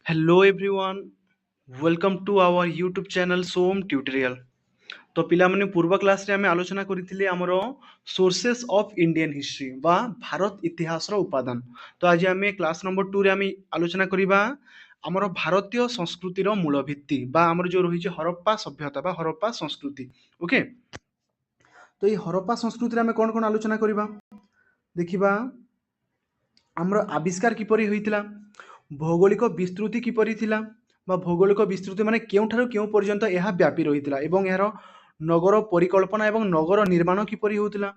Hello everyone, welcome to our YouTube channel Som Tutorial। तो पिलामाने पूर्व class रे आमे आलोचना करिथिले हमरो सोर्सेस ऑफ इंडियन हिस्ट्री बा भारत इतिहास रो उपादान। तो आज आमे क्लास नंबर 2 रे आमे आलोचना करिबा हमरो भारतीय संस्कृति रो मूल भित्ति बा हमर जो रही छे हरप्पा सभ्यता बा हरप्पा संस्कृति। ओके, तो ये हरप्पा संस्कृति रे आमे कोन कोन आलोचना करिबा देखिबा ଆମର ଆବିଷ୍କାର କିପରି ହୋଇଥିଲା, ଭୌଗୋଳିକ ବିସ୍ତୃତି କିପରି ଥିଲା ବା ଭୌଗୋଳିକ ବିସ୍ତୃତି ମାନେ କେଉଁଠାରୁ କେଉଁ ପର୍ଯ୍ୟନ୍ତ ଏହା ବ୍ୟାପି ରହିଥିଲା ଏବଂ ଏହାର ନଗର ପରିକଳ୍ପନା ଏବଂ ନଗର ନିର୍ମାଣ କିପରି ହେଉଥିଲା,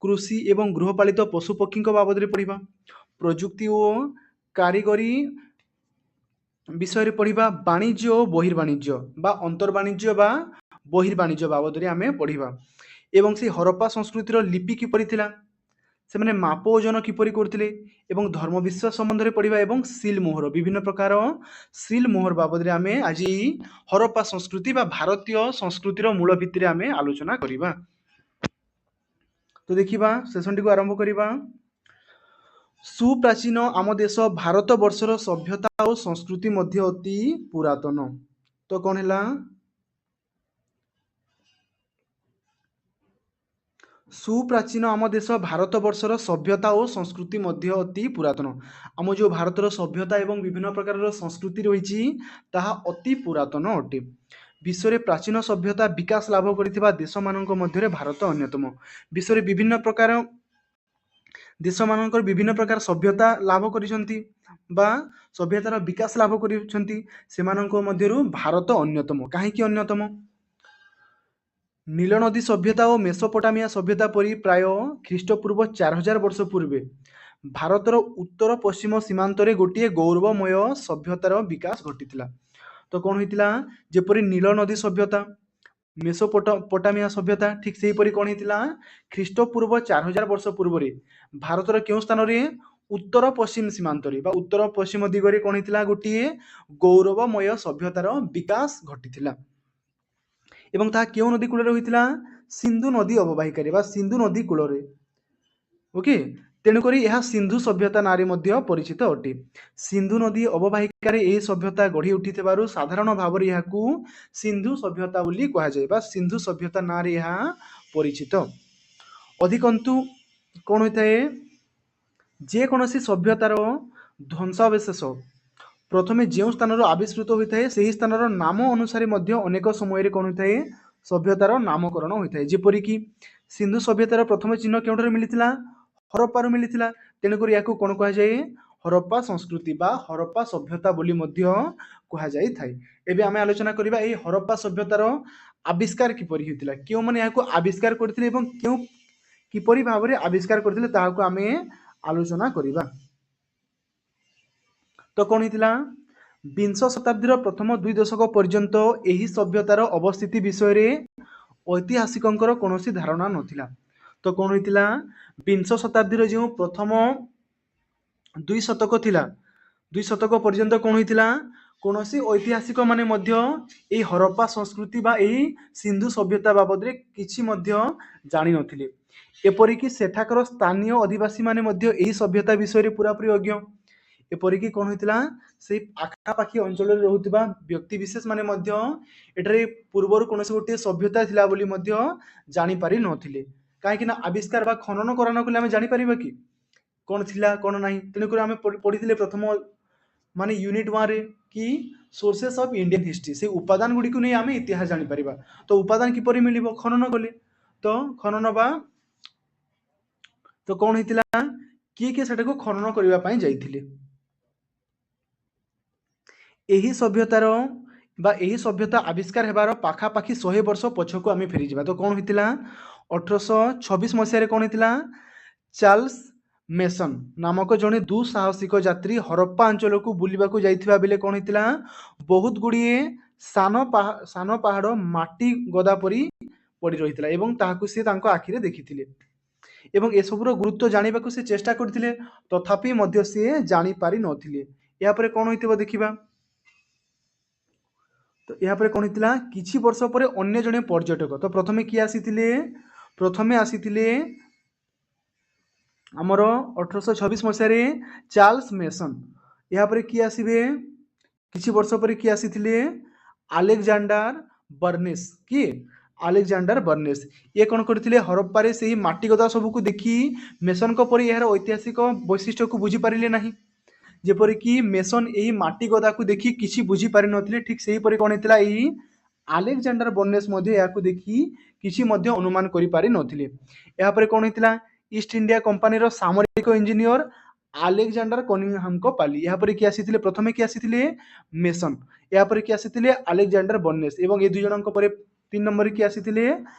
କୃଷି ଏବଂ ଗୃହପାଳିତ ପଶୁପକ୍ଷୀଙ୍କ ବାବଦରେ ପଢ଼ିବା, ପ୍ରଯୁକ୍ତି ଓ କାରିଗରୀ ବିଷୟରେ ପଢ଼ିବା, ବାଣିଜ୍ୟ ଓ ବହିର୍ବାଣିଜ୍ୟ ବା ଅନ୍ତର୍ବାଣିଜ୍ୟ ବା ବହିର୍ବାଣିଜ୍ୟ ବାବଦରେ ଆମେ ପଢ଼ିବା ଏବଂ ସେ ହରପ୍ପା ସଂସ୍କୃତିର ଲିପି କିପରି ଥିଲା, ସେମାନେ ମାପ ଓଜନ କିପରି କରୁଥିଲେ ଏବଂ ଧର୍ମ ବିଶ୍ୱାସ ସମ୍ବନ୍ଧରେ ପଢ଼ିବା ଏବଂ ସିଲ୍ ମୋହର ବିଭିନ୍ନ ପ୍ରକାର ସିଲ୍ ମୋହର ବାବଦରେ ଆମେ ଆଜି ହରପ୍ପା ସଂସ୍କୃତି ବା ଭାରତୀୟ ସଂସ୍କୃତିର ମୂଳ ଭିତ୍ତିରେ ଆମେ ଆଲୋଚନା କରିବା। ତ ଦେଖିବା ସେସନଟିକୁ ଆରମ୍ଭ କରିବା। ସୁପ୍ରାଚୀନ ଆମ ଦେଶ ଭାରତ ବର୍ଷର ସଭ୍ୟତା ଓ ସଂସ୍କୃତି ମଧ୍ୟ ଅତି ପୁରାତନ। ତ କ'ଣ ହେଲା, ସୁପ୍ରାଚୀନ ଆମ ଦେଶ ଭାରତ ବର୍ଷର ସଭ୍ୟତା ଓ ସଂସ୍କୃତି ମଧ୍ୟ ଅତି ପୁରାତନ। ଆମ ଯେଉଁ ଭାରତର ସଭ୍ୟତା ଏବଂ ବିଭିନ୍ନ ପ୍ରକାରର ସଂସ୍କୃତି ରହିଛି ତାହା ଅତି ପୁରାତନ ଅଟେ। ବିଶ୍ୱରେ ପ୍ରାଚୀନ ସଭ୍ୟତା ବିକାଶ ଲାଭ କରିଥିବା ଦେଶମାନଙ୍କ ମଧ୍ୟରେ ଭାରତ ଅନ୍ୟତମ। ବିଶ୍ୱରେ ବିଭିନ୍ନ ପ୍ରକାର ଦେଶମାନଙ୍କର ବିଭିନ୍ନ ପ୍ରକାର ସଭ୍ୟତା ଲାଭ କରିଛନ୍ତି ବା ସଭ୍ୟତାର ବିକାଶ ଲାଭ କରିଛନ୍ତି, ସେମାନଙ୍କ ମଧ୍ୟରୁ ଭାରତ ଅନ୍ୟତମ। କାହିଁକି ଅନ୍ୟତମ? নীল নদী সভ্যতা ও মেসোপটামিয়া সভ্যতা পরি প্রায় খ্রিস্টপূর্ব 4000 ବର୍ଷ ପୂର୍ବେ ଭାରତର ଉତ୍ତର ପଶ୍ଚିମ ସୀମାନ୍ତରେ ଗୋଟିଏ ଗୌରବମୟ ସଭ୍ୟତାର ବିକାଶ ଘଟିଥିଲା। ତ କ'ଣ ହୋଇଥିଲା, ଯେପରି ନୀଳ ନଦୀ ସଭ୍ୟତା, ମେସୋପଟାମିଆ ସଭ୍ୟତା, ଠିକ୍ ସେହିପରି କ'ଣ ହେଇଥିଲା, ଖ୍ରୀଷ୍ଟପୂର୍ବ 4000 ବର୍ଷ ପୂର୍ବରେ ଭାରତର କେଉଁ ସ୍ଥାନରେ, ଉତ୍ତର ପଶ୍ଚିମ ସୀମାନ୍ତରେ ବା ଉତ୍ତର ପଶ୍ଚିମ ଦିଗରେ କ'ଣ ହେଇଥିଲା, ଗୋଟିଏ ଗୌରବମୟ ସଭ୍ୟତାର ବିକାଶ ଘଟିଥିଲା ଏବଂ ତାହା କେଉଁ ନଦୀ କୂଳରେ ହୋଇଥିଲା, ସିନ୍ଧୁ ନଦୀ ଅବବାହିକାରେ ବା ସିନ୍ଧୁ ନଦୀ କୂଳରେ। ଓକେ, ତେଣୁକରି ଏହା ସିନ୍ଧୁ ସଭ୍ୟତା ନାଁରେ ମଧ୍ୟ ପରିଚିତ ଅଟେ। ସିନ୍ଧୁ ନଦୀ ଅବବାହିକାରେ ଏହି ସଭ୍ୟତା ଗଢ଼ି ଉଠିଥିବାରୁ ସାଧାରଣ ଭାବରେ ଏହାକୁ ସିନ୍ଧୁ ସଭ୍ୟତା ବୋଲି କୁହାଯାଏ ବା ସିନ୍ଧୁ ସଭ୍ୟତା ନାଁରେ ଏହା ପରିଚିତ। ଅଧିକନ୍ତୁ କ'ଣ ହୋଇଥାଏ, ଯେକୌଣସି ସଭ୍ୟତାର ଧ୍ୱଂସାବଶେଷ ପ୍ରଥମେ ଯେଉଁ ସ୍ଥାନରୁ ଆବିଷ୍କୃତ ହୋଇଥାଏ ସେହି ସ୍ଥାନର ନାମ ଅନୁସାରେ ମଧ୍ୟ ଅନେକ ସମୟରେ କ'ଣ ହୋଇଥାଏ, ସଭ୍ୟତାର ନାମକରଣ ହୋଇଥାଏ। ଯେପରିକି ସିନ୍ଧୁ ସଭ୍ୟତାର ପ୍ରଥମ ଚିହ୍ନ କେଉଁଠାରୁ ମିଳିଥିଲା, ହରପ୍ପାରୁ ମିଳିଥିଲା। ତେଣୁକରି ଏହାକୁ କ'ଣ କୁହାଯାଏ, ହରପ୍ପା ସଂସ୍କୃତି ବା ହରପ୍ପା ସଭ୍ୟତା ବୋଲି ମଧ୍ୟ କୁହାଯାଇଥାଏ। ଏବେ ଆମେ ଆଲୋଚନା କରିବା ଏହି ହରପ୍ପା ସଭ୍ୟତାର ଆବିଷ୍କାର କିପରି ହୋଇଥିଲା, କେଉଁମାନେ ଏହାକୁ ଆବିଷ୍କାର କରିଥିଲେ ଏବଂ କିପରି ଭାବରେ ଆବିଷ୍କାର କରିଥିଲେ ତାହାକୁ ଆମେ ଆଲୋଚନା କରିବା। ତ କ'ଣ ହେଇଥିଲା, ବିଂଶ ଶତାବ୍ଦୀର ପ୍ରଥମ 2 ଦଶକ ପର୍ଯ୍ୟନ୍ତ ଏହି ସଭ୍ୟତାର ଅବସ୍ଥିତି ବିଷୟରେ ଐତିହାସିକଙ୍କର କୌଣସି ଧାରଣା ନଥିଲା। ତ କ'ଣ ହୋଇଥିଲା, ବିଂଶ ଶତାବ୍ଦୀର ଯେଉଁ ପ୍ରଥମ 2 ଶତକ ଥିଲା, 2 ଶତକ ପର୍ଯ୍ୟନ୍ତ କ'ଣ ହୋଇଥିଲା, କୌଣସି ଐତିହାସିକ ମାନେ ମଧ୍ୟ ଏହି ହରପ୍ପା ସଂସ୍କୃତି ବା ଏହି ସିନ୍ଧୁ ସଭ୍ୟତା ବାବଦରେ କିଛି ମଧ୍ୟ ଜାଣିନଥିଲେ। ଏପରିକି ସେଠାକାର ସ୍ଥାନୀୟ ଅଧିବାସୀ ମାନେ ମଧ୍ୟ ଏହି ସଭ୍ୟତା ବିଷୟରେ ପୁରାପୁରି ଅଜ୍ଞ। ଏପରିକି କ'ଣ ହୋଇଥିଲା, ସେଇ ଆଖାପାଖି ଅଞ୍ଚଳରେ ରହୁଥିବା ବ୍ୟକ୍ତିବିଶେଷ ମାନେ ମଧ୍ୟ ଏଠାରେ ପୂର୍ବରୁ କୌଣସି ଗୋଟିଏ ସଭ୍ୟତା ଥିଲା ବୋଲି ମଧ୍ୟ ଜାଣିପାରି ନଥିଲେ। କାହିଁକି ନା ଆବିଷ୍କାର ବା ଖନନ କରାନ କଲେ ଆମେ ଜାଣିପାରିବା କି କ'ଣ ଥିଲା କ'ଣ ନାହିଁ। ତେଣୁକରି ଆମେ ପଢ଼ିଥିଲେ ପ୍ରଥମ ମାନେ ୟୁନିଟ୍ 1ରେ କି ସୋର୍ସେସ୍ ଅଫ୍ ଇଣ୍ଡିଆନ୍ ହିଷ୍ଟ୍ରି, ସେ ଉପାଦାନ ଗୁଡ଼ିକୁ ନେଇ ଆମେ ଇତିହାସ ଜାଣିପାରିବା। ତ ଉପାଦାନ କିପରି ମିଳିବ, ଖନନ କଲେ। ତ ଖନନ ବା ତ କ'ଣ ହେଇଥିଲା, କିଏ ସେଟାକୁ ଖନନ କରିବା ପାଇଁ ଯାଇଥିଲେ। ଏହି ସଭ୍ୟତାର ବା ଏହି ସଭ୍ୟତା ଆବିଷ୍କାର ହେବାର ପାଖାପାଖି 100 ବର୍ଷ ପଛକୁ ଆମେ ଫେରିଯିବା। ତ କ'ଣ ହୋଇଥିଲା, 1826 ମସିହାରେ କ'ଣ ହେଇଥିଲା, ଚାର୍ଲସ ମେସନ ନାମକ ଜଣେ ଦୁଃସାହସିକ ଯାତ୍ରୀ ହରପ୍ପା ଅଞ୍ଚଳକୁ ବୁଲିବାକୁ ଯାଇଥିବା ବେଳେ କ'ଣ ହେଇଥିଲା, ବହୁତ ଗୁଡ଼ିଏ ସାନ ପାହାଡ଼ ମାଟି ଗଦା ପରି ପଡ଼ି ରହିଥିଲା ଏବଂ ତାହାକୁ ସେ ତାଙ୍କ ଆଖିରେ ଦେଖିଥିଲେ ଏବଂ ଏସବୁର ଗୁରୁତ୍ୱ ଜାଣିବାକୁ ସେ ଚେଷ୍ଟା କରିଥିଲେ, ତଥାପି ମଧ୍ୟ ସେ ଜାଣିପାରି ନଥିଲେ। ଏହାପରେ କ'ଣ ହୋଇଥିବ ଦେଖିବା। ତ ଏହାପରେ କ'ଣ ହେଇଥିଲା, କିଛି ବର୍ଷ ପରେ ଅନ୍ୟ ଜଣେ ପର୍ଯ୍ୟଟକ, ତ ପ୍ରଥମେ କିଏ ଆସିଥିଲେ, ପ୍ରଥମେ ଆସିଥିଲେ ଆମର 1826 ମସିହାରେ ଚାର୍ଲସ ମେସନ। ଏହାପରେ କିଏ ଆସିବେ, କିଛି ବର୍ଷ ପରେ କିଏ ଆସିଥିଲେ? ଆଲେକ୍ଜାଣ୍ଡାର ବର୍ନେସ୍। କିଏ? ଆଲେକ୍ଜାଣ୍ଡାର ବର୍ନେସ୍। ଇଏ କ'ଣ କରିଥିଲେ? ହରପ୍ପାରେ ସେହି ମାଟି ଗଦା ସବୁକୁ ଦେଖି ମେସନଙ୍କ ପରି ଏହାର ଐତିହାସିକ ବୈଶିଷ୍ଟ୍ୟକୁ ବୁଝିପାରିଲେ ନାହିଁ। ଯେପରିକି ମେସନ ଏହି ମାଟି ଗଦାକୁ ଦେଖି କିଛି ବୁଝିପାରିନଥିଲେ, ଠିକ୍ ସେହିପରି କ'ଣ ହେଇଥିଲା? ଏଇ ଆଲେକ୍ଜାଣ୍ଡାର ବର୍ନେସ୍ ମଧ୍ୟ ଏହାକୁ ଦେଖି କିଛି ମଧ୍ୟ ଅନୁମାନ କରିପାରିନଥିଲେ। ଏହାପରେ କ'ଣ ହେଇଥିଲା? ଇଷ୍ଟ ଇଣ୍ଡିଆ କମ୍ପାନୀର ସାମରିକ ଇଞ୍ଜିନିୟର ଆଲେକ୍ଜାଣ୍ଡାର କନିଂହାମଙ୍କ ପାଲି। ଏହାପରେ କିଏ ଆସିଥିଲେ? ପ୍ରଥମେ କିଏ ଆସିଥିଲେ? ମେସନ। ଏହାପରେ କିଏ ଆସିଥିଲେ? ଆଲେକ୍ଜାଣ୍ଡାର ବର୍ନେସ୍। ଏବଂ ଏ ଦୁଇ ଜଣଙ୍କ ପରେ 3 ନମ୍ବରରେ କିଏ ଆସିଥିଲେ?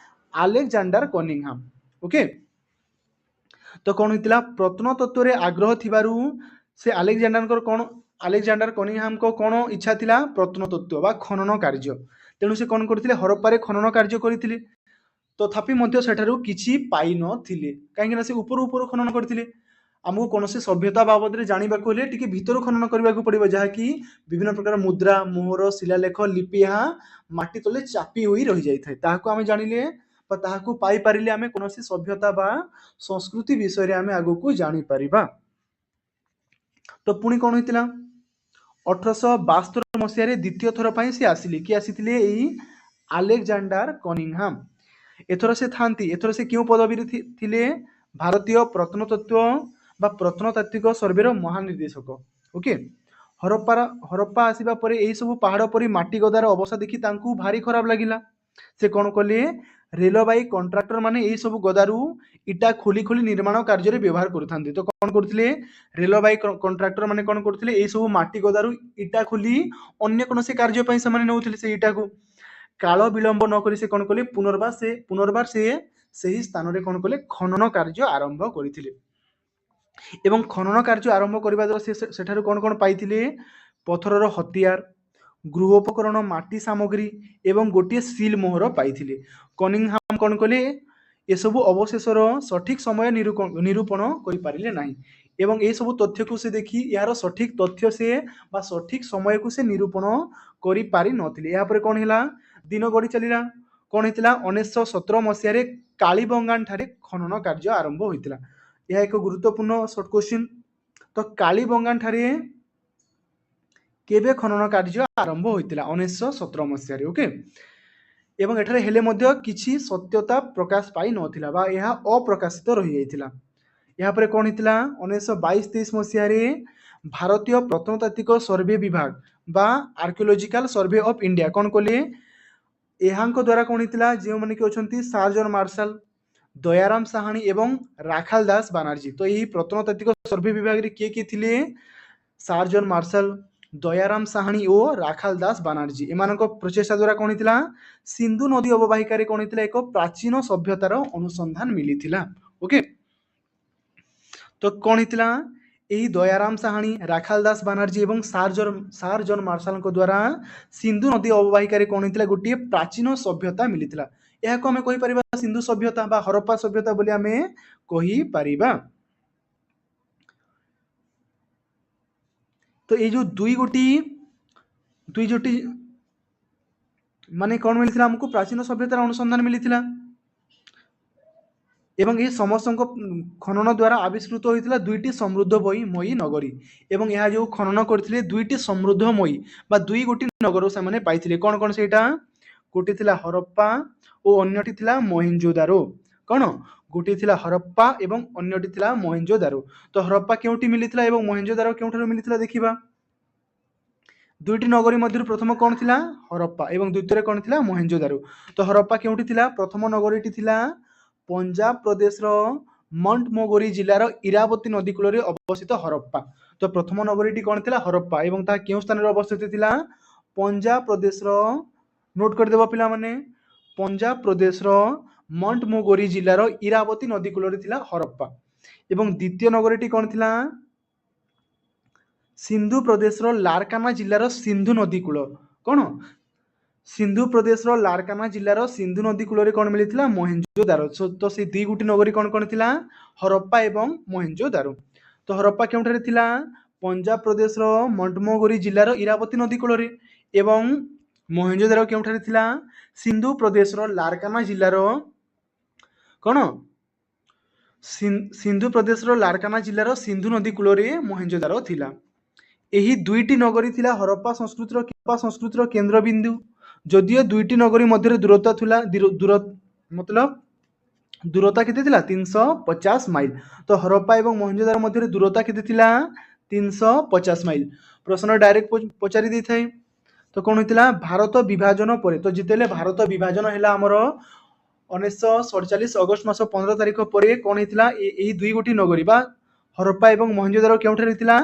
ଆଲେକ୍ଜାଣ୍ଡାର କନିଂହାମ। ଓକେ। ତ କ'ଣ ହେଇଥିଲା? ପ୍ରତ୍ନତତ୍ତ୍ୱରେ ଆଗ୍ରହ ଥିବାରୁ ସେ ଆଲେକ୍ଜାଣ୍ଡାର କନିଂହାମଙ୍କ କ'ଣ ଇଚ୍ଛା ଥିଲା? ପ୍ରତ୍ନତତ୍ତ୍ୱ ବା ଖନନ କାର୍ଯ୍ୟ। ତେଣୁ ସେ କ'ଣ କରିଥିଲେ? ହରପ୍ପାରେ ଖନନ କାର୍ଯ୍ୟ କରିଥିଲେ। ତଥାପି ମଧ୍ୟ ସେଠାରୁ କିଛି ପାଇନଥିଲେ, କାହିଁକିନା ସେ ଉପରୁ ଉପରୁ ଖନନ କରିଥିଲେ। ଆମକୁ କୌଣସି ସଭ୍ୟତା ବାବଦରେ ଜାଣିବାକୁ ହେଲେ ଟିକେ ଭିତରୁ ଖନନ କରିବାକୁ ପଡ଼ିବ, ଯାହାକି ବିଭିନ୍ନ ପ୍ରକାର ମୁଦ୍ରା, ମୋହର, ଶିଳାଲେଖ, ଲିପି ଏହା ମାଟି ତଳେ ଚାପି ହୋଇ ରହିଯାଇଥାଏ। ତାହାକୁ ଆମେ ଜାଣିଲେ ବା ତାହାକୁ ପାଇପାରିଲେ ଆମେ କୌଣସି ସଭ୍ୟତା ବା ସଂସ୍କୃତି ବିଷୟରେ ଆମେ ଆଗକୁ ଜାଣିପାରିବା। ତ ପୁଣି କ'ଣ ହେଇଥିଲା? 1872 ମସିହାରେ ଦ୍ୱିତୀୟ ଥର ପାଇଁ ସେ ଆସିଲେ। କିଏ ଆସିଥିଲେ? ଏଇ ଆଲେକ୍ଜାଣ୍ଡାର କନିଂହାମ। ଏଥର ସେ କେଉଁ ପଦବୀରେ ଥିଲେ? ଭାରତୀୟ ପ୍ରତ୍ନତତ୍ତ୍ୱ ବା ପ୍ରତ୍ନତାତ୍ତ୍ୱିକ ସର୍ଭେର ମହାନିର୍ଦ୍ଦେଶକ। ଓକେ। ହରପ୍ପା ଆସିବା ପରେ ଏହି ସବୁ ପାହାଡ଼ ପରି ମାଟି ଗଦାର ଅବସ୍ଥା ଦେଖି ତାଙ୍କୁ ଭାରି ଖରାପ ଲାଗିଲା। ସେ କ'ଣ କଲେ? ରେଳବାଇ କଣ୍ଟ୍ରାକ୍ଟର ମାନେ ଏହି ସବୁ ଗଦାରୁ ଇଟା ଖୋଲି ଖୋଲି ନିର୍ମାଣ କାର୍ଯ୍ୟରେ ବ୍ୟବହାର କରୁଥାନ୍ତି। ତ କ'ଣ କରୁଥିଲେ? ରେଳବାଇ କଣ୍ଟ୍ରାକ୍ଟର ମାନେ କ'ଣ କରୁଥିଲେ? ଏହି ସବୁ ମାଟି ଗଦାରୁ ଇଟା ଖୋଲି ଅନ୍ୟ କୌଣସି କାର୍ଯ୍ୟ ପାଇଁ ସେମାନେ ନେଉଥିଲେ ସେ ଇଟାକୁ। କାଳ ବିଳମ୍ବ ନକରି ସେ କ'ଣ କଲେ? ପୁନର୍ବାର ସେ ସେହି ସ୍ଥାନରେ କ'ଣ କଲେ? ଖନନ କାର୍ଯ୍ୟ ଆରମ୍ଭ କରିଥିଲେ। ଏବଂ ଖନନ କାର୍ଯ୍ୟ ଆରମ୍ଭ କରିବା ଦ୍ୱାରା ସେ ସେଠାରୁ କ'ଣ କ'ଣ ପାଇଥିଲେ? ପଥରର ହତିଆର, ଗୃହୋପକରଣ, ମାଟି ସାମଗ୍ରୀ ଏବଂ ଗୋଟିଏ ସିଲ୍ ମୋହର ପାଇଥିଲେ। କନିଂହାମ କ'ଣ କଲେ? ଏସବୁ ଅବଶେଷର ସଠିକ୍ ସମୟ ନିରୂପଣ କରିପାରିଲେ ନାହିଁ ଏବଂ ଏସବୁ ତଥ୍ୟକୁ ସେ ଦେଖି ଏହାର ସଠିକ୍ ତଥ୍ୟ ସେ ବା ସଠିକ୍ ସମୟକୁ ସେ ନିରୂପଣ କରିପାରିନଥିଲେ। ଏହାପରେ କ'ଣ ହେଲା? ଦିନ ଗଡ଼ି ଚାଲିଲା। କ'ଣ ହେଇଥିଲା? 1917 ମସିହାରେ କାଳିବଙ୍ଗାନ ଠାରେ ଖନନ କାର୍ଯ୍ୟ ଆରମ୍ଭ ହୋଇଥିଲା। ଏହା ଏକ ଗୁରୁତ୍ୱପୂର୍ଣ୍ଣ ସର୍ଟ କ୍ୱେଶ୍ଚିନ୍। ତ କାଳିବଙ୍ଗାନ ଠାରେ କେବେ ଖନନ କାର୍ଯ୍ୟ ଆରମ୍ଭ ହୋଇଥିଲା? 1917 ମସିହାରେ। ଓକେ। ଏବଂ ଏଠାରେ ହେଲେ ମଧ୍ୟ କିଛି ସତ୍ୟତା ପ୍ରକାଶ ପାଇନଥିଲା ବା ଏହା ଅପ୍ରକାଶିତ ରହିଯାଇଥିଲା। ଏହାପରେ କ'ଣ ହେଇଥିଲା? 1922-23 ମସିହାରେ ଭାରତୀୟ ପ୍ରତ୍ନତାତ୍ତ୍ୱିକ ସର୍ଭେ ବିଭାଗ ବା ଆର୍କିଓଲୋଜିକାଲ ସର୍ଭେ ଅଫ୍ ଇଣ୍ଡିଆ କ'ଣ କଲେ? ଏହାଙ୍କ ଦ୍ୱାରା କ'ଣ ହେଇଥିଲା? ଯେଉଁମାନେ କି ଅଛନ୍ତି ସାର ଜନ୍ ମାର୍ଶାଲ, ଦୟାରାମ ସାହାଣୀ ଏବଂ ରାଖାଲ ଦାସ ବାନାର୍ଜୀ। ତ ଏହି ପ୍ରତ୍ନତାତ୍ତ୍ୱିକ ସର୍ଭେ ବିଭାଗରେ କିଏ କିଏ ଥିଲେ? ସାର ଜନ୍ ମାର୍ଶାଲ, ଦୟାରାମ ସାହାଣୀ ଓ ରାଖାଲ ଦାସ ବାନାର୍ଜୀ। ଏମାନଙ୍କ ପ୍ରଚେଷ୍ଟା ଦ୍ୱାରା କ'ଣ ହେଇଥିଲା? ସିନ୍ଧୁ ନଦୀ ଅବବାହିକାରେ କ'ଣ ହେଇଥିଲା? ଏକ ପ୍ରାଚୀନ ସଭ୍ୟତାର ଅନୁସନ୍ଧାନ ମିଳିଥିଲା। ଓକେ। ତ କ'ଣ ହେଇଥିଲା? ଏହି ଦୟାରାମ ସାହାଣୀ, ରାଖାଲ ଦାସ ବାନାର୍ଜୀ ଏବଂ ସାର ଜନ୍ ମାର୍ଶାଲଙ୍କ ଦ୍ୱାରା ସିନ୍ଧୁ ନଦୀ ଅବବାହିକାରେ କ'ଣ ହେଇଥିଲା? ଗୋଟିଏ ପ୍ରାଚୀନ ସଭ୍ୟତା ମିଳିଥିଲା। ଏହାକୁ ଆମେ କହିପାରିବା ସିନ୍ଧୁ ସଭ୍ୟତା ବା ହରପ୍ପା ସଭ୍ୟତା ବୋଲି ଆମେ କହିପାରିବା। ତ ଏଇ ଯୋଉ ଦୁଇ ଗୋଟି ମାନେ କ'ଣ ମିଳିଥିଲା? ଆମକୁ ପ୍ରାଚୀନ ସଭ୍ୟତାର ଅନୁସନ୍ଧାନ ମିଳିଥିଲା ଏବଂ ଏହି ସମସ୍ତଙ୍କ ଖନନ ଦ୍ୱାରା ଆବିଷ୍କୃତ ହୋଇଥିଲା ଦୁଇଟି ସମୃଦ୍ଧମୟୀ ନଗରୀ। ଏବଂ ଏହା ଯେଉଁ ଖନନ କରିଥିଲେ ଦୁଇଟି ସମୃଦ୍ଧମୟୀ ବା ଦୁଇ ଗୋଟି ନଗର ସେମାନେ ପାଇଥିଲେ। କ'ଣ କ'ଣ ସେଇଟା? ଗୋଟିଏ ଥିଲା ହରପ୍ପା ଓ ଅନ୍ୟଟି ଥିଲା ମହେଞ୍ଜୋଦାରୋ। କ'ଣ? ଗୋଟିଏ ଥିଲା ହରପ୍ପା ଏବଂ ଅନ୍ୟଟି ଥିଲା ମହେଞ୍ଜୋଦାରୋ। ତ ହରପ୍ପା କେଉଁଠି ମିଳିଥିଲା ଏବଂ ମହେଞ୍ଜୋଦାରୋ କେଉଁଠାରୁ ମିଳିଥିଲା ଦେଖିବା। ଦୁଇଟି ନଗରୀ ମଧ୍ୟରୁ ପ୍ରଥମ କ'ଣ ଥିଲା? ହରପ୍ପା ଏବଂ ଦ୍ୱିତୀୟରେ କ'ଣ ଥିଲା? ମହେଞ୍ଜୋଦାରୋ। ତ ହରପ୍ପା କେଉଁଠି ଥିଲା? ପ୍ରଥମ ନଗରୀଟି ଥିଲା ପଞ୍ଜାବ ପ୍ରଦେଶର ମଣ୍ଟମୋଗୋରୀ ଜିଲ୍ଲାର ଇରାବତୀ ନଦୀ କୂଳରେ ଅବସ୍ଥିତ ହରପ୍ପା। ତ ପ୍ରଥମ ନଗରୀଟି କ'ଣ ଥିଲା? ହରପ୍ପା ଏବଂ ତାହା କେଉଁ ସ୍ଥାନରେ ଅବସ୍ଥିତ ଥିଲା? ପଞ୍ଜାବ ପ୍ରଦେଶର, ନୋଟ୍ କରିଦେବ ପିଲାମାନେ, ପଞ୍ଜାବ ପ୍ରଦେଶର ମଣ୍ଟମୋଗୋରୀ ଜିଲ୍ଲାର ଇରାବତୀ ନଦୀ କୂଳରେ ଥିଲା ହରପ୍ପା। ଏବଂ ଦ୍ୱିତୀୟ ନଗରୀଟି କ'ଣ ଥିଲା? ସିନ୍ଧୁ ପ୍ରଦେଶର ଲାରକାନା ଜିଲ୍ଲାର ସିନ୍ଧୁ ନଦୀ କୂଳ। କ'ଣ? ସିନ୍ଧୁ ପ୍ରଦେଶର ଲାରକାନା ଜିଲ୍ଲାର ସିନ୍ଧୁ ନଦୀ କୂଳରେ କ'ଣ ମିଳିଥିଲା? ମହେଞ୍ଜୋଦାରୋ। ତ ସେଇ ଦୁଇ ଗୋଟି ନଗରୀ କ'ଣ କ'ଣ ଥିଲା? ହରପ୍ପା ଏବଂ ମହେଞ୍ଜୋଦାରୋ। ତ ହରପ୍ପା କେଉଁଠାରେ ଥିଲା? ପଞ୍ଜାବ ପ୍ରଦେଶର ମଣ୍ଟମୋଗୋରୀ ଜିଲ୍ଲାର ଇରାବତୀ ନଦୀ କୂଳରେ ଏବଂ ମହେଞ୍ଜୋଦାରୋ କେଉଁଠାରେ ଥିଲା? ସିନ୍ଧୁ ପ୍ରଦେଶର ଲାରକାନା ଜିଲ୍ଲାର କ'ଣ? ସିନ୍ଧୁ ପ୍ରଦେଶର ଲାରକାନା ଜିଲ୍ଲାର ସିନ୍ଧୁ ନଦୀ କୂଳରେ ମହେଞ୍ଜୋଦାରୋ ଥିଲା। ଏହି ଦୁଇଟି ନଗରୀ ଥିଲା ହରପ୍ପା ସଂସ୍କୃତିର କେନ୍ଦ୍ରବିନ୍ଦୁ। ଯଦିଓ ଦୁଇଟି ନଗରୀ ମଧ୍ୟରେ ଦୂରତା ଥିଲା ମତଲବ ଦୂରତା କେତେ ଥିଲା 350 ମାଇଲ। ତ ହରପ୍ପା ଏବଂ ମହେଞ୍ଜୋଦାରୋ ମଧ୍ୟରେ ଦୂରତା କେତେ ଥିଲା 350 ମାଇଲ। ପ୍ରଶ୍ନ ଡାଇରେକ୍ଟ ପଚାରି ଦେଇଥାଏ। ତ କ'ଣ ହେଇଥିଲା ଭାରତ ବିଭାଜନ ପରେ, ତ ଯେତେବେଳେ ଭାରତ ବିଭାଜନ ହେଲା ଆମର 1947 ଅଗଷ୍ଟ ମାସ 15 ତାରିଖ ପରେ କ'ଣ ହେଇଥିଲା ଏହି ଦୁଇ ଗୋଟି ନଗରୀ ବା ହରପ୍ପା ଏବଂ ମହେଞ୍ଜୋଦାରୋ କେଉଁଠାରେ ଥିଲା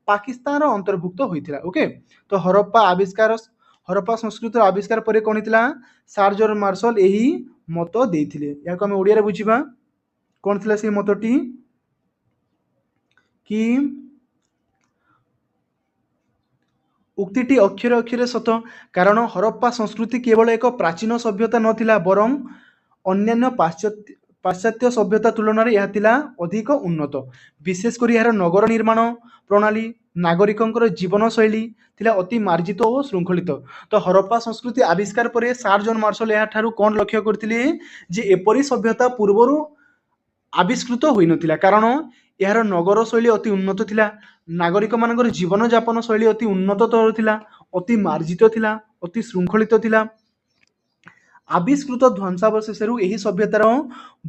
ପାକିସ୍ତାନର ଅନ୍ତର୍ଭୁକ୍ତ ହୋଇଥିଲା। ଓକେ, ତ ହରପ୍ପା ସଂସ୍କୃତିର ଆବିଷ୍କାର ପରେ କ'ଣ ହେଇଥିଲା ସାର ଜର୍ଜ ମାର୍ଶଲ ଏହି ମତ ଦେଇଥିଲେ। ଏହାକୁ ଆମେ ଓଡ଼ିଆରେ ବୁଝିବା। କ'ଣ ଥିଲା ସେହି ମତଟି କି ଉକ୍ତିଟି ଅକ୍ଷରେ ଅକ୍ଷରେ ସତ, କାରଣ ହରପ୍ପା ସଂସ୍କୃତି କେବଳ ଏକ ପ୍ରାଚୀନ ସଭ୍ୟତା ନଥିଲା ବରଂ ଅନ୍ୟାନ୍ୟ ପାଶ୍ଚାତ୍ୟ ସଭ୍ୟତା ତୁଳନାରେ ଏହା ଥିଲା ଅଧିକ ଉନ୍ନତ। ବିଶେଷ କରି ଏହାର ନଗର ନିର୍ମାଣ ପ୍ରଣାଳୀ, ନାଗରିକଙ୍କର ଜୀବନଶୈଳୀ ଥିଲା ଅତି ମାର୍ଜିତ ଓ ଶୃଙ୍ଖଳିତ। ତ ହରପ୍ପା ସଂସ୍କୃତି ଆବିଷ୍କାର ପରେ ସାର ଜର୍ଜ ମାର୍ଶଲ ଏହାଠାରୁ କ'ଣ ଲକ୍ଷ୍ୟ କରିଥିଲେ ଯେ ଏପରି ସଭ୍ୟତା ପୂର୍ବରୁ ଆବିଷ୍କୃତ ହୋଇନଥିଲା, କାରଣ ଏହାର ନଗର ଶୈଳୀ ଅତି ଉନ୍ନତ ଥିଲା, ନାଗରିକମାନଙ୍କର ଜୀବନଯାପନ ଶୈଳୀ ଅତି ଉନ୍ନତତର ଥିଲା, ଅତି ମାର୍ଜିତ ଥିଲା, ଅତି ଶୃଙ୍ଖଳିତ ଥିଲା। ଆବିଷ୍କୃତ ଧ୍ୱଂସାବଶେଷରୁ ଏହି ସଭ୍ୟତାର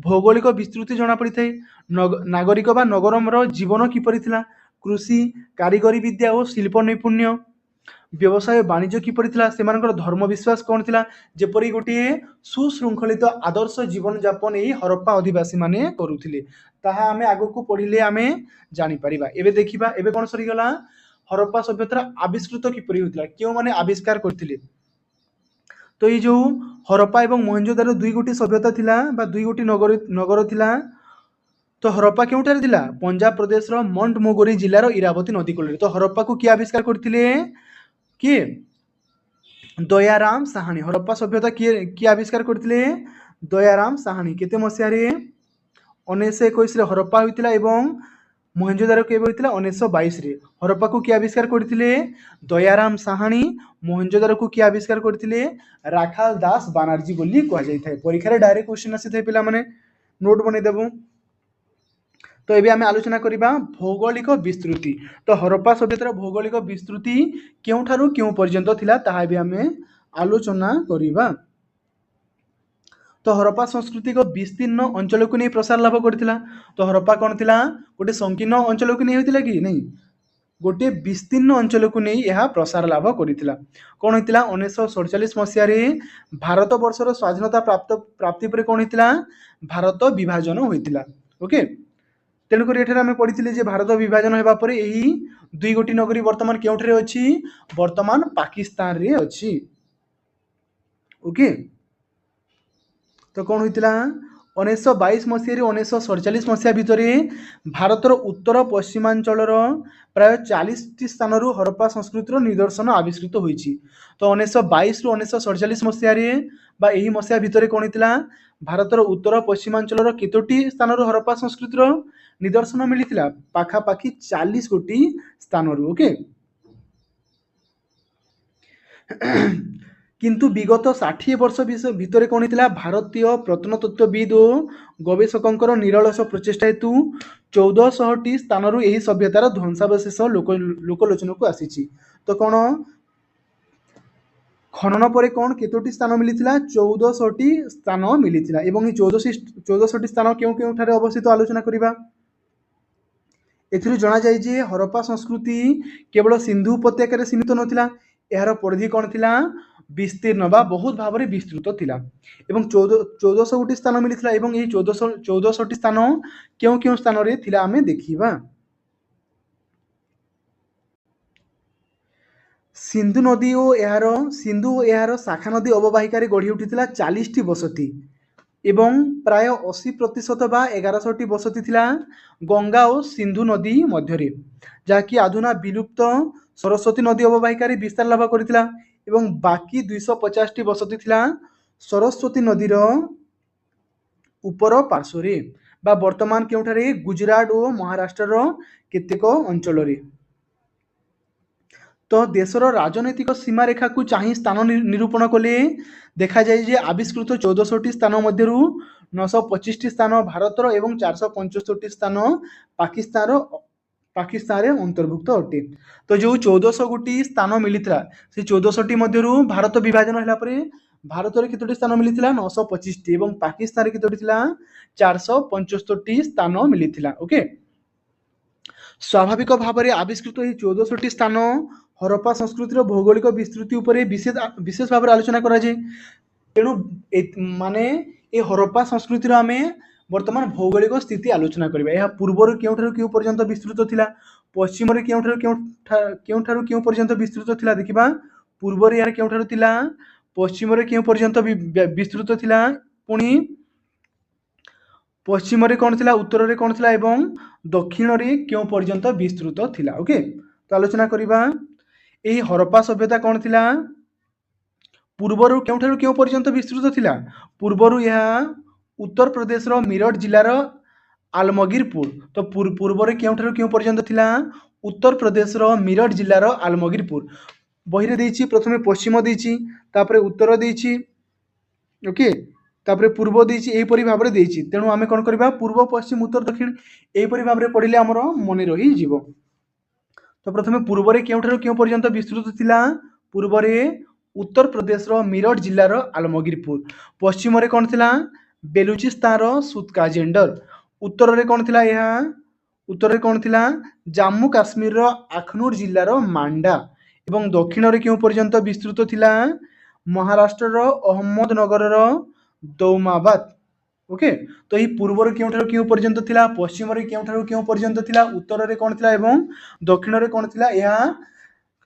ଭୌଗୋଳିକ ବିସ୍ତୃତି ଜଣାପଡ଼ିଥାଏ। ନାଗରିକ ବା ନଗରର ଜୀବନ କିପରି ଥିଲା, କୃଷି, କାରିଗରୀ ବିଦ୍ୟା ଓ ଶିଳ୍ପ ନୈପୁଣ୍ୟ, ବ୍ୟବସାୟ ବାଣିଜ୍ୟ କିପରି ଥିଲା, ସେମାନଙ୍କର ଧର୍ମ ବିଶ୍ୱାସ କ'ଣ ଥିଲା, ଯେପରି ଗୋଟିଏ ସୁଶୃଙ୍ଖଳିତ ଆଦର୍ଶ ଜୀବନଯାପନ ଏହି ହରପ୍ପା ଅଧିବାସୀମାନେ କରୁଥିଲେ, ତାହା ଆମେ ଆଗକୁ ପଢ଼ିଲେ ଆମେ ଜାଣିପାରିବା। ଏବେ ଦେଖିବା, ଏବେ କ'ଣ ସରିଗଲା ହରପ୍ପା ସଭ୍ୟତାର ଆବିଷ୍କୃତ କିପରି ହୋଇଥିଲା, କେଉଁମାନେ ଆବିଷ୍କାର କରିଥିଲେ। ତ ଏଇ ଯେଉଁ ହରପ୍ପା ଏବଂ ମହେଞ୍ଜୋଦାରୋ ଦୁଇ ଗୋଟି ସଭ୍ୟତା ଥିଲା ବା ଦୁଇ ଗୋଟି ନଗର ଥିଲା। ତ ହରପ୍ପା କେଉଁଠାରେ ଥିଲା ପଞ୍ଜାବ ପ୍ରଦେଶର ମଣ୍ଟମୋଗୋରୀ ଜିଲ୍ଲାର ଇରାବତୀ ନଦୀ କୂଳରେ। ତ ହରପ୍ପାକୁ କିଏ ଆବିଷ୍କାର କରିଥିଲେ, କିଏ ଦୟାରାମ ସାହାଣୀ। ହରପ୍ପା ସଭ୍ୟତା କିଏ ଆବିଷ୍କାର କରିଥିଲେ ଦୟାରାମ ସାହାଣୀ। କେତେ ମସିହାରେ 1921ରେ ହରପ୍ପା ହୋଇଥିଲା ଏବଂ ମହେଞ୍ଜୋଦାରୋ କେବେ ହୋଇଥିଲା 1922ରେ। ହରପ୍ପାକୁ କିଏ ଆବିଷ୍କାର କରିଥିଲେ ଦୟାରାମ ସାହାଣୀ। ମହେଞ୍ଜୋଦାରୋକୁ କିଏ ଆବିଷ୍କାର କରିଥିଲେ ରାଖାଲ ଦାସ ବାନାର୍ଜୀ ବୋଲି କୁହାଯାଇଥାଏ। ପରୀକ୍ଷାରେ ଡାଇରେକ୍ଟ କ୍ୱେଶ୍ଚିନ୍ ଆସିଥାଏ, ପିଲାମାନେ ନୋଟ୍ ବନେଇଦେବୁ। ତ ଏବେ ଆମେ ଆଲୋଚନା କରିବା ଭୌଗୋଳିକ ବିସ୍ତୃତି। ତ ହରପ୍ପା ସଭ୍ୟତାର ଭୌଗୋଳିକ ବିସ୍ତୃତି କେଉଁଠାରୁ କେଉଁ ପର୍ଯ୍ୟନ୍ତ ଥିଲା ତାହା ଏବେ ଆମେ ଆଲୋଚନା କରିବା। ତ ହରପ୍ପା ସଂସ୍କୃତି ଏକ ବିସ୍ତୀର୍ଣ୍ଣ ଅଞ୍ଚଳକୁ ନେଇ ପ୍ରସାର ଲାଭ କରିଥିଲା। ତ ହରପ୍ପା କ'ଣ ଥିଲା ଗୋଟେ ସଂକୀର୍ଣ୍ଣ ଅଞ୍ଚଳକୁ ନେଇ ହୋଇଥିଲା କି ନାହିଁ, ଗୋଟିଏ ବିସ୍ତୀର୍ଣ୍ଣ ଅଞ୍ଚଳକୁ ନେଇ ଏହା ପ୍ରସାର ଲାଭ କରିଥିଲା। କ'ଣ ହେଇଥିଲା 1947 ମସିହାରେ ଭାରତ ବର୍ଷର ସ୍ୱାଧୀନତା ପ୍ରାପ୍ତି ପରେ କ'ଣ ହେଇଥିଲା ଭାରତ ବିଭାଜନ ହୋଇଥିଲା। ଓକେ, ତେଣୁକରି ଏଠାରେ ଆମେ ପଢ଼ିଥିଲେ ଯେ ଭାରତ ବିଭାଜନ ହେବା ପରେ ଏହି ଦୁଇ ଗୋଟି ନଗରୀ ବର୍ତ୍ତମାନ କେଉଁଠାରେ ଅଛି, ବର୍ତ୍ତମାନ ପାକିସ୍ତାନରେ ଅଛି। ଓକେ, ତ କ'ଣ ହୋଇଥିଲା 1922 ମସିହାରୁ 1947 ମସିହା ଭିତରେ ଭାରତର ଉତ୍ତର ପଶ୍ଚିମାଞ୍ଚଳର ପ୍ରାୟ 40ଟି ସ୍ଥାନରୁ ହରପ୍ପା ସଂସ୍କୃତିର ନିଦର୍ଶନ ଆବିଷ୍କୃତ ହୋଇଛି। ତ 1922ରୁ 1947 ମସିହାରେ ବା ଏହି ମସିହା ଭିତରେ କ'ଣ ହେଇଥିଲା ଭାରତର ଉତ୍ତର ପଶ୍ଚିମାଞ୍ଚଳର କେତୋଟି ସ୍ଥାନରୁ ହରପ୍ପା ସଂସ୍କୃତିର ନିଦର୍ଶନ ମିଳିଥିଲା, ପାଖାପାଖି 40 ଗୋଟି ସ୍ଥାନରୁ। ଓକେ, କିନ୍ତୁ ବିଗତ 60 ବର୍ଷ ଭିତରେ କ'ଣ ହେଇଥିଲା ଭାରତୀୟ ପ୍ରତ୍ନତତ୍ତ୍ୱବିଦ ଓ ଗବେଷକଙ୍କର ନିରଳସ ପ୍ରଚେଷ୍ଟା ହେତୁ 1400ଟି ସ୍ଥାନରୁ ଏହି ସଭ୍ୟତାର ଧ୍ୱଂସାବଶେଷ ଲୋକଲୋଚନକୁ ଆସିଛି। ତ କ'ଣ ଖନନ ପରେ କ'ଣ କେତୋଟି ସ୍ଥାନ ମିଳିଥିଲା 1400ଟି ସ୍ଥାନ ମିଳିଥିଲା ଏବଂ ଏହି 1400ଟି ସ୍ଥାନ କେଉଁଠାରେ ଅବସ୍ଥିତ ଆଲୋଚନା କରିବା। ଏଥିରୁ ଜଣାଯାଏ ଯେ ହରପ୍ପା ସଂସ୍କୃତି କେବଳ ସିନ୍ଧୁ ଉପତ୍ୟକାରେ ସୀମିତ ନଥିଲା, ଏହାର ପରିଧି କ'ଣ ଥିଲା ବିସ୍ତୀର୍ଣ୍ଣ ବା ବହୁତ ଭାବରେ ବିସ୍ତୃତ ଥିଲା ଏବଂ 1400 ଗୋଟି ସ୍ଥାନ ମିଳିଥିଲା ଏବଂ ଏହି 1400ଟି ସ୍ଥାନ କେଉଁ କେଉଁ ସ୍ଥାନରେ ଥିଲା ଆମେ ଦେଖିବା। ସିନ୍ଧୁ ଓ ଏହାର ଶାଖା ନଦୀ ଅବବାହିକାରେ ଗଢ଼ି ଉଠିଥିଲା 40ଟି ବସତି ଏବଂ ପ୍ରାୟ 80% ବା 1100ଟି ବସତି ଥିଲା ଗଙ୍ଗା ଓ ସିନ୍ଧୁ ନଦୀ ମଧ୍ୟରେ, ଯାହାକି ଆଧୁନା ବିଲୁପ୍ତ ସରସ୍ୱତୀ ନଦୀ ଅବବାହିକାରେ ବିସ୍ତାର ଲାଭ କରିଥିଲା ଏବଂ ବାକି 250ଟି ବସତି ଥିଲା ସରସ୍ୱତୀ ନଦୀର ଉପର ପାର୍ଶ୍ୱରେ ବା ବର୍ତ୍ତମାନ କେଉଁଠାରେ ଗୁଜରାଟ ଓ ମହାରାଷ୍ଟ୍ରର କେତେକ ଅଞ୍ଚଳରେ। ତ ଦେଶର ରାଜନୈତିକ ସୀମାରେଖାକୁ ଚାହିଁ ସ୍ଥାନ ନିରୂପଣ କଲେ ଦେଖାଯାଏ ଯେ ଆବିଷ୍କୃତ 1400ଟି ସ୍ଥାନ ମଧ୍ୟରୁ 925ଟି ସ୍ଥାନ ଭାରତର ଏବଂ 475ଟି ସ୍ଥାନ पाकिस्तान रे अंतर्भुक्त अटे। तो जो 1400 गोटी स्थान मिलता से 1400 मध्यरु भारत विभाजन होला परे भारत रे केतोटी स्थान मिलता 925 टी एवं पाकिस्तान रे केतोटी थिला 475 टी स्थान मिलता। ओके, स्वाभाविक भाव में आविष्कृत यह 1400 टी स्थान हरप्पा संस्कृतिर भौगोलिक विस्तृति उपरे विशेष भाव में आलोचना करा जाए। तेणु माने ये हरप्पा संस्कृतिर आमे वर्तमान भौगोलिक स्थिति आलोचना करिबा। यह पूर्वर केउठारु केउ पर्यंत विस्तृत थिला, पश्चिम रे केउठारु केउ पर्यंत विस्तृत थिला देखिबा। पूर्वर यार केउठारु थिला, पश्चिम रे केउ पर्यंत विस्तृत थिला, पुणी पश्चिम रे कोन थिला, उत्तर रे कोन थिला एवं दक्षिण रे केउ पर्यंत विस्तृत थिला। ओके, तो आलोचना करिबा एही हरप्पा सभ्यता कोन थिला, पूर्वर केउठारु केउ पर्यंत विस्तृत थिला। पूर्वर यह उत्तर प्रदेश रो मीरठ जिल्लार आलमगीरपुर। तो पूर्वर केउठारु केउ पर्यंत थिला, उत्तर प्रदेश रो मीरठ जिल्लार आलमगीरपुर। बहिरे देछि प्रथमे पश्चिम देछि, तापरे उत्तर देछि, ओके, तापरे पूर्व देछि, एही परि भाबरे देछि। तेणु आमे कोन करबा, पूर्व पश्चिम उत्तर दक्षिण एही परि भाबरे पढिले हमरो मने रहि जिवो। तो प्रथमे पूर्व रे केउठारु केउ पर्यंत विस्तृत थिला, पूर्व रे उत्तर प्रदेश रो मीरठ जिल्लार आलमगीरपुर। पश्चिम रे कोन थिला, बेलुचिस्तान रो सुतकाजेंडर। उत्तर रे कोन थिला, यह उत्तर रे कोन थिला, जम्मू काश्मीर रो अखनूर जिल्लार मांडा। एवं दक्षिण रे केउ पर्यंत विस्तृत थिला, महाराष्ट्र रो अहमदनगर रो दौमाबाद। ओके, तो यही पूर्व रे केउठारु केउ पर्यंत थिला, पश्चिम रे केउठारु केउ पर्यंत थिला, उत्तर रे कोन थिला एवं दक्षिण रे कोन थिला, यह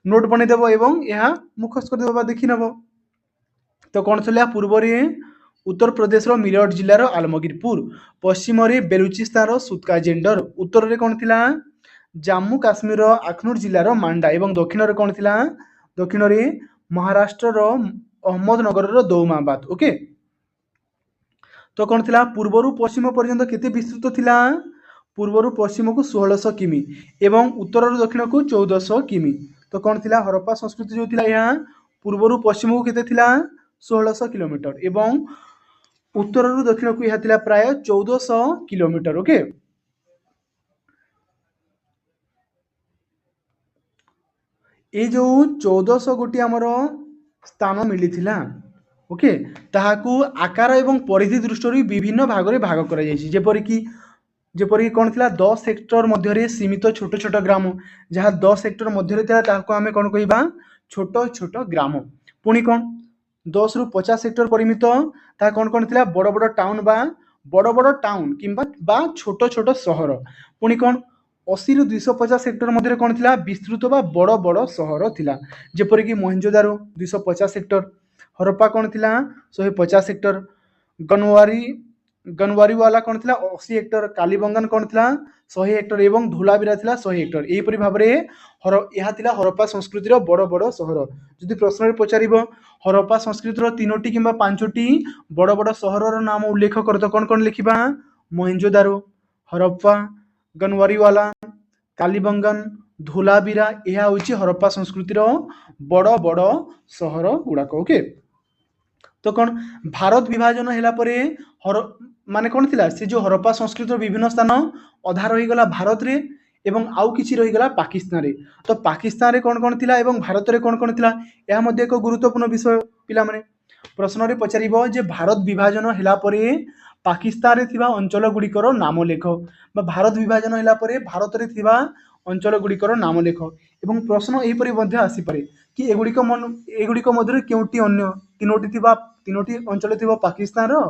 नोट बने देबो एवं यह मुखस्त कर देबो, देखि नबो। तो कोन थिला, पूर्व रे उत्तर प्रदेश रो मीरठ जिल्लार आलमगीरपुर, पश्चिम रे बेलुचिस्तान रो सुतकाजेंडर, उत्तर रे कोन थिला, जम्मू काश्मीर रो अखनूर जिल्लार मांडा एवं दक्षिण रे कोन थिला, दक्षिण रे महाराष्ट्र रो अहमदनगर रो दौमाबाद। ओके, तो कोन थिला, पूर्वरु पश्चिम पर्यंत केते विस्तृत थिला, पूर्वरु पश्चिम को 1600 किमी एवं उत्तर रु दक्षिण को 1400 किमी। तो कोन थिला, हरप्पा संस्कृति जो थिला यहाँ पूर्वरु पश्चिम को केते थिला 1600 किलोमीटर एवं उत्तर रु दक्षिण को यह थिला प्राय 1400 किलोमीटर। ओके, ए जो 1400 गोटी हमर स्थान मिली थिला, ओके, ताहाकू आकार एवं परिधि दृष्टि विभिन्न भाग रे भाग करा जायछि। जेपरि कोन थिला 10 हेक्टर मध्य रे सीमित छोट छोट ग्राम, जहाँ 10 हेक्टर मध्य रे थिला ताहाकू आमे कोन कहिबा, छोट छोट ग्राम। पुणी कोन 10 रु 50 हेक्टर परिमित ता कोन कोन थिला, बड़ बड़ टाउन किंबा बा छोट छोट शहर। पुणी कोन 80 रु 250 हेक्टर मध्य कोन थिला, विस्तृत बा बड़ बड़ शहर थिला। जेपरि कि मोहेंजोदारो 250 हेक्टर, हरप्पा कोन थिला 150 हेक्टर, गनवारी वाला कोन थिला 80 हेक्टर, कालीबंगन कोन थिला 100 हेक्टर एवं धोलावीरा थिला 100 हेक्टर। एही परि भाबरे यहा थिला हरप्पा संस्कृतिर बड़ बड़ शहर। जदि प्रश्न रे पचारिबो हरप्पा संस्कृतिर 3टी किंबा 5टी बड़ बड़ शहरर नाम उल्लेख कर, तो कोन कोन लिखिबा, मोहेंजोदारो, हरप्पा, गनवारीवाला, कालीबंगन, धोलावीरा, यह होची हरप्पा संस्कृतिर बड़ बड़ शहर गुड़ाक। ओके, तो कौन भारत विभाजन हैला परे माने कौन थिला, से जो हरप्पा संस्कृतिर विभिन्न स्थान अधा रही गला भारत रे एवं आउ किछि रही गला पाकिस्तान रे। तो पाकिस्तान रे कौन कौन थिला एवं भारत रे कौन कौन थिला, यह मध्ये एक गुरुत्वपूर्ण विषय पिला माने प्रश्न रे पचारिबो जे भारत विभाजन हैला परे पाकिस्तान रे थिबा अंचल गुड़िकर नाम लेख, बा भारत विभाजन हैला परे भारत रे थिबा अंचल गुड़िकर नाम लेख। एवं प्रश्न एही परि मध्ये आसी पारे कि एगुड़िक मध्य केउटी अन्य तीनोटी अंचल थिबा पाकिस्तान रो,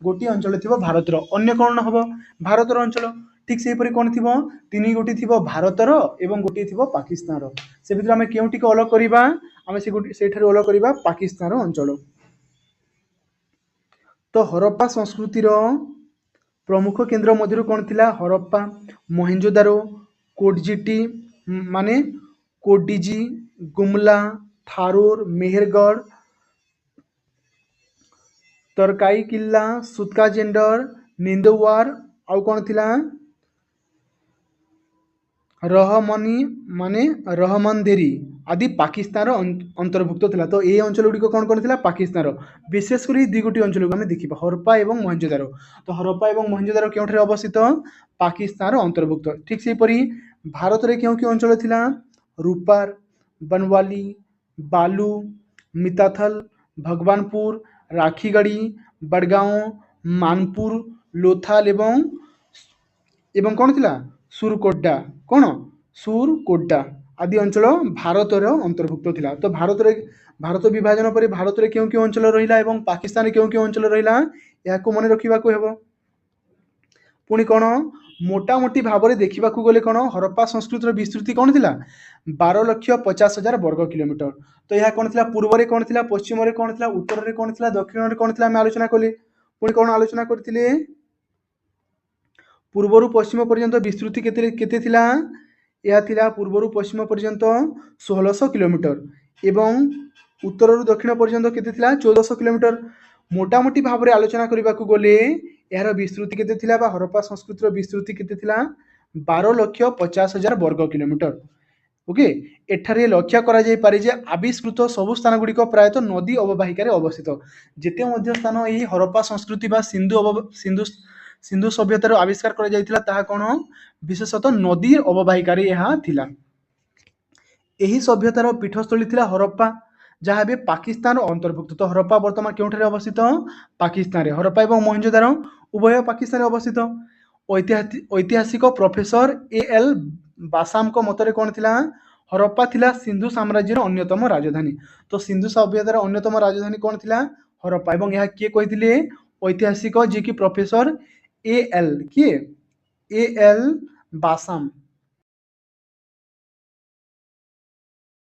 गोटी अंचल थिबा भारत रो, अन्य कौन हबो भारत रो अंचल। ठीक से परि कोन थिबो, तीन गोटी थिबो भारत रो एवं गोटी थिबो पाकिस्तान रो। से भितर हमें केउटी को अलग करिबा, हमें से ठारे अलग करिबा पाकिस्तान रो अंचल। तो हरप्पा संस्कृतिर प्रमुख केन्द्र मध्य कौन थिला, हरप्पा, मोहेंजोदारो, कोटजिटी माने कोडिजी, गुमला, थारूर, मेहरगढ़, तरकाई किल्ला, सुतकाजेंडर, निंदवार, आउ कौन थिला रहमनी माने रहमंदेरी आदि पाकिस्तान अंतर्भुक्त थिला। तो ये अंचल गुड़ी कौन कौन थिला, पाकिस्तान विशेष कर दुई गोटी अंचल को आम देखा, हरप्पा एवं मोहेंजोदारो। तो हरप्पा एवं मोहेंजोदारो केउठारे अवस्थित, पाकिस्तान अंतर्भुक्त। ठीक से परी भारत रे क्यों अंचल थिला रूपार, बनवाली, बालू, मिताथल, भगवानपुर, राखीगढ़ी, बड़गांव, मानपुर, लोथाल एवं कौन थिला सुरकोड्डा, कौन सुरकोड्डा आदि अंचल भारतर अंतर्भुक्त थिला। तो भारत विभाजन पर भारत रे क्यों अंचल रहिला एवं पाकिस्तान क्यों अंचल रहिला याको मन रखिबाको हेबो। पुणी कौन मोटामोटी भाव में देखा गले कौन हरप्पा संस्कृतिर विस्तृति कौन थिला 12,50,000 वर्ग किलोमीटर। तो यह कौन थिला पूर्व में कौन थिला, पश्चिम में कौन थिला, उत्तर में कौन थिला, दक्षिण में कौन थिला आम आलोचना कले। पुणी कौन आलोचना करथिले पूर्वर पश्चिम पर्यंत विस्तृति केते थिला, यह थिला पूर्वर पश्चिम पर्यंत 1600 किलोमीटर एवं उत्तर दक्षिण पर्यंत केते थिला 1400 किलोमीटर। मोटामोटी भाव में आलोचना करने को गले यार विस्तृति केते थिला बा हरप्पा संस्कृतिर विस्तृति केते थिला 12,50,000 वर्ग किलोमीटर। ओके, एठारे लक्ष्य करा जाय पारे जे आविष्कृत सबु स्थान गुड़िक प्रायतः नदी अववाहिकार अवस्थित। जेते मध्य स्थान यही हरप्पा संस्कृति बा सिंधु सभ्यतार आविष्कार करा जायतिला ताहा कोन विशेषतः नदी अववाहिकार यह थिला। एही सभ्यतार पीठस्थली थिला हरप्पा जहाँ भी पाकिस्तान अंतर्भुक्त। तो हरप्पा वर्तमान केउठारे अवस्थित पाकिस्तान रे। हरप्पा एवं मोहेंजोदारो उभय पाकिस्तान रे अवस्थित। ऐतिहासिक प्रोफेसर ए.एल. बासाम को मतरे कौन थिला हरप्पा थिला सिंधु साम्राज्यर अन्यतम राजधानी। तो सिंधु सभ्यतार अन्यतम राजधानी कौन थिला हरप्पा। एवं यह किए कहिथिले ऐतिहासिक जे कि प्रोफेसर ए.एल. बासाम।